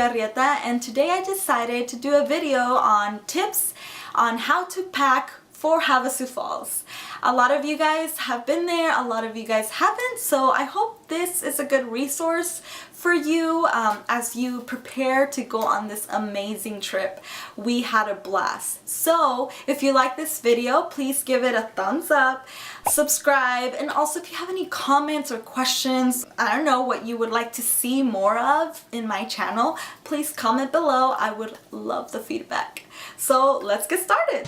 Arrieta, and today I decided to do a video on tips on how to pack for Havasu Falls. A lot of you guys have been there, a lot of you guys haven't, so I hope this is a good resource for you as you prepare to go on this amazing trip. We had a blast. So if you like this video, please give it a thumbs up, subscribe, and also if you have any comments or questions, I don't know what you would like to see more of in my channel, please comment below. I would love the feedback. So let's get started.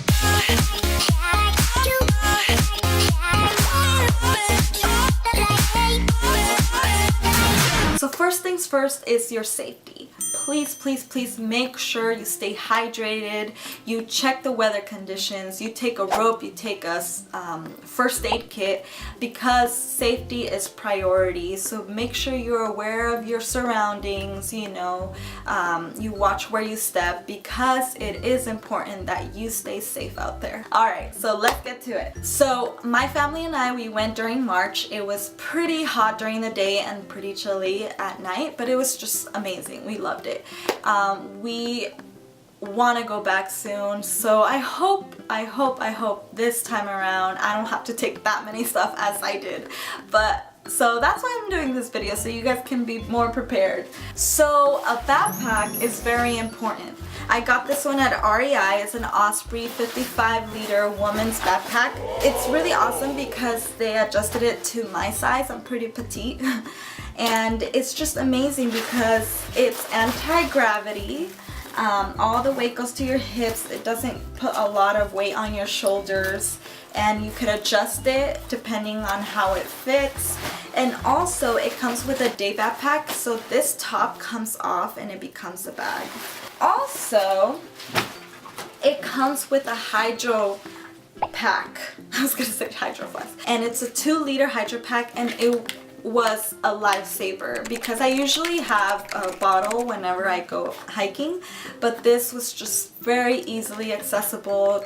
So first things first is your safety. Please make sure you stay hydrated, you check the weather conditions, you take a rope, you take a first aid kit, because safety is priority. So make sure you're aware of your surroundings, you know, you watch where you step, because it is important that you stay safe out there. Alright, so let's get to it. So my family and I, we went during March. It was pretty hot during the day and pretty chilly at night, but it was just amazing. We loved it. We want to go back soon, so I hope this time around I don't have to take that many stuff as I did. But so that's why I'm doing this video, so you guys can be more prepared. So a backpack is very important. I got this one at REI. It's an Osprey 55-liter woman's backpack. It's really awesome because they adjusted it to my size. I'm pretty petite. And it's just amazing because it's anti-gravity. All the weight goes to your hips. It doesn't put a lot of weight on your shoulders, and you can adjust it depending on how it fits. And also it comes with a day backpack, so this top comes off and it becomes a bag. Also, it comes with a hydro pack. I was gonna say hydro flask. And it's a 2-liter hydro pack, and it was a lifesaver because I usually have a bottle whenever I go hiking, but this was just very easily accessible.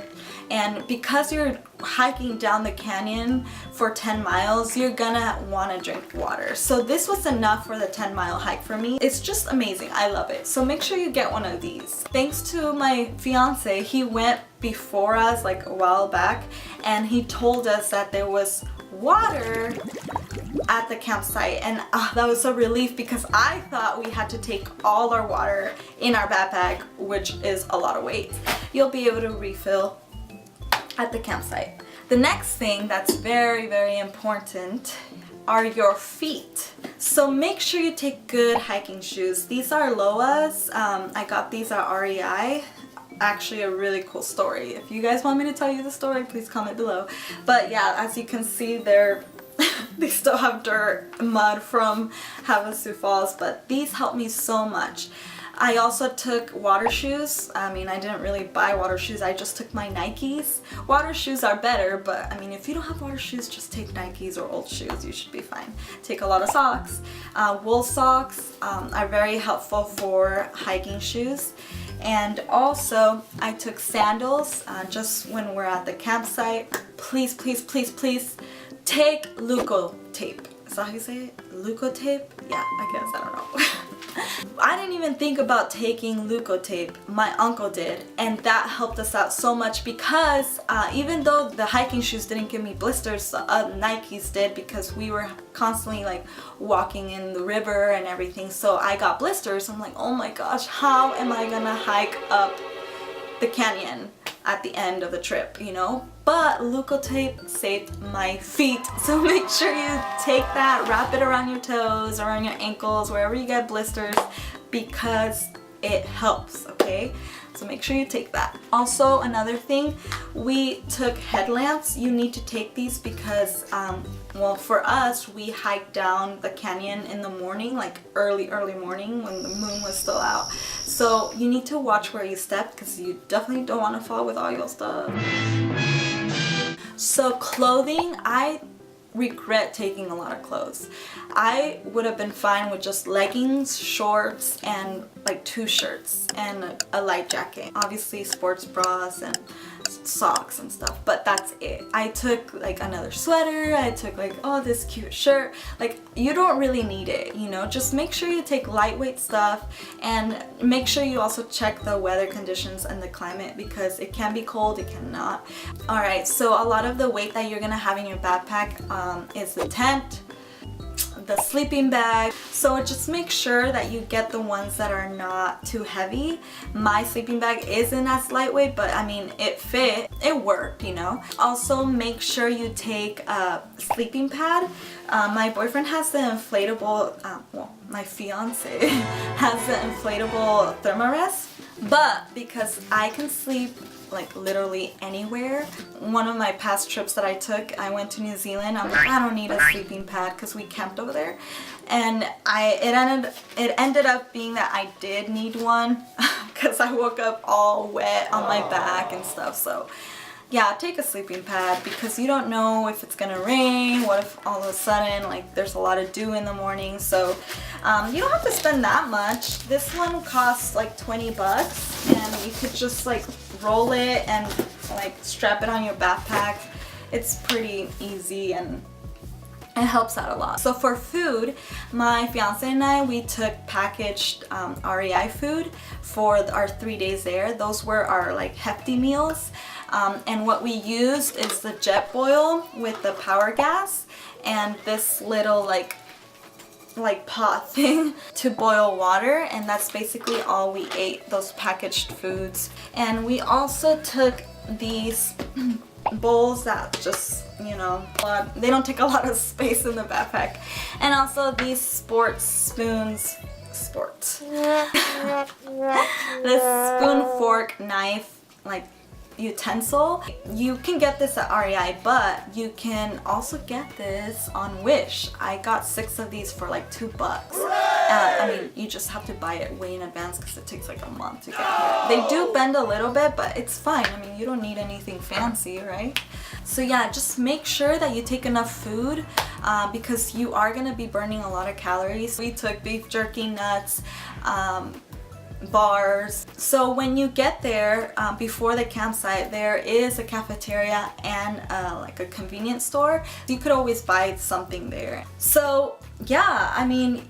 And because you're hiking down the canyon for 10 miles, you're gonna want to drink water. So this was enough for the 10-mile hike for me. It's just amazing. I love it. So make sure you get one of these. Thanks to my fiance, he went before us like a while back, and he told us that there was water at the campsite, and that was a relief because I thought we had to take all our water in our backpack, which is a lot of weight. You'll be able to refill at the campsite. The next thing that's very important are your feet. So make sure you take good hiking shoes. These are Loa's. I got these at REI. Actually a really cool story. If you guys want me to tell you the story, please comment below. But yeah, as you can see, they still have dirt, mud from Havasu Falls, but these helped me so much. I also took water shoes. I mean, I didn't really buy water shoes, I just took my Nikes. Water shoes are better, but I mean, if you don't have water shoes, just take Nikes or old shoes, you should be fine. Take a lot of socks. Wool socks are very helpful for hiking shoes. And also, I took sandals just when we're at the campsite. Please take Luco Tape. Is that how you say it? Luco Tape? Yeah, I guess, I don't know. I didn't even think about taking Luco Tape. My uncle did, and that helped us out so much because even though the hiking shoes didn't give me blisters, the Nikes did, because we were constantly like walking in the river and everything, so I got blisters. I'm like, oh my gosh, how am I gonna hike up the canyon at the end of the trip, you know? But Leukotape saved my feet, so make sure you take that, wrap it around your toes, around your ankles, wherever you get blisters, because it helps, okay? So make sure you take that. Also, another thing, we took headlamps. You need to take these because, well, for us, we hiked down the canyon in the morning, like early morning when the moon was still out. So you need to watch where you step because you definitely don't want to fall with all your stuff. So clothing, I regret taking a lot of clothes. I would have been fine with just leggings, shorts, and like 2 shirts and a light jacket. Obviously sports bras and socks and stuff, but that's it. I took like another sweater, I took like, oh, this cute shirt. Like, you don't really need it, you know, just make sure you take lightweight stuff, and make sure you also check the weather conditions and the climate, because it can be cold, it cannot. Alright, so a lot of the weight that you're gonna have in your backpack is the tent, the sleeping bag. So just make sure that you get the ones that are not too heavy. My sleeping bag isn't as lightweight, but I mean, it fit, it worked, you know. Also make sure you take a sleeping pad. My boyfriend has the inflatable, well, my fiance has the inflatable thermarest, but because I can sleep like literally anywhere. One of my past trips that I took, I went to New Zealand. I'm like, I don't need a sleeping pad, because we camped over there, and it ended up being that I did need one because I woke up all wet on my back and stuff. So yeah, take a sleeping pad, because you don't know if it's gonna rain. What if all of a sudden like there's a lot of dew in the morning? So you don't have to spend that much. This one costs like 20 bucks, and you could just like roll it and like strap it on your backpack. It's pretty easy and it helps out a lot. So for food, my fiance and I, we took packaged REI food for our 3 days there. Those were our like hefty meals. And what we used is the jet boil with the power gas and this little like pot thing to boil water, and that's basically all we ate, those packaged foods. And we also took these bowls that just, you know, they don't take a lot of space in the backpack, and also these sports spoons, this spoon, fork, knife, like utensil. You can get this at REI, but you can also get this on Wish. I got 6 of these for like $2. I mean, you just have to buy it way in advance, because it takes like a month to get here. They do bend a little bit, but it's fine. I mean, you don't need anything fancy, right? So yeah, just make sure that you take enough food, because you are gonna be burning a lot of calories. We took beef jerky, nuts, bars. So when you get there, before the campsite, there is a cafeteria and like a convenience store. You could always buy something there. So yeah, I mean,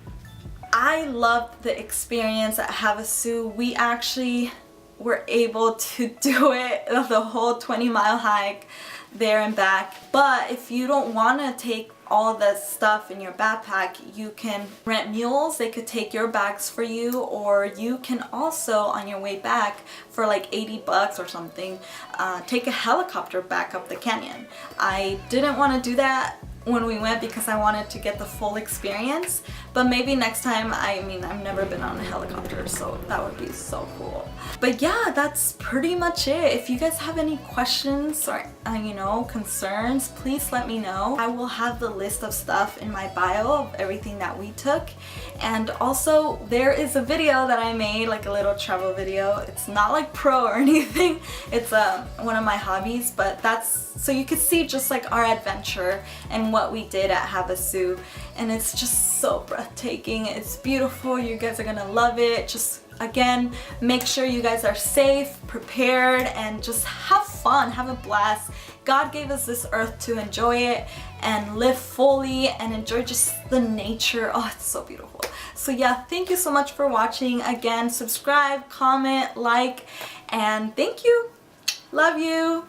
I loved the experience at Havasu. We actually were able to do it, the whole 20-mile hike there and back. But if you don't want to take all the stuff in your backpack, you can rent mules. They could take your bags for you, or you can also, on your way back, for like 80 bucks or something, take a helicopter back up the canyon. I didn't want to do that when we went because I wanted to get the full experience, but maybe next time. I mean, I've never been on a helicopter, so that would be so cool. But yeah, that's pretty much it. If you guys have any questions or you know, concerns, please let me know. I will have the list of stuff in my bio of everything that we took, and also there is a video that I made, like a little travel video. It's not like pro or anything, it's one of my hobbies, but that's so you could see just like our adventure and what we did at Havasu, and it's just so breathtaking. It's beautiful. You guys are gonna love it. Just again, make sure you guys are safe, prepared, and just have fun, have a blast. God gave us this earth to enjoy it and live fully and enjoy just the nature. Oh, it's so beautiful. So yeah, thank you so much for watching. Again, subscribe, comment, like, and thank you. Love you.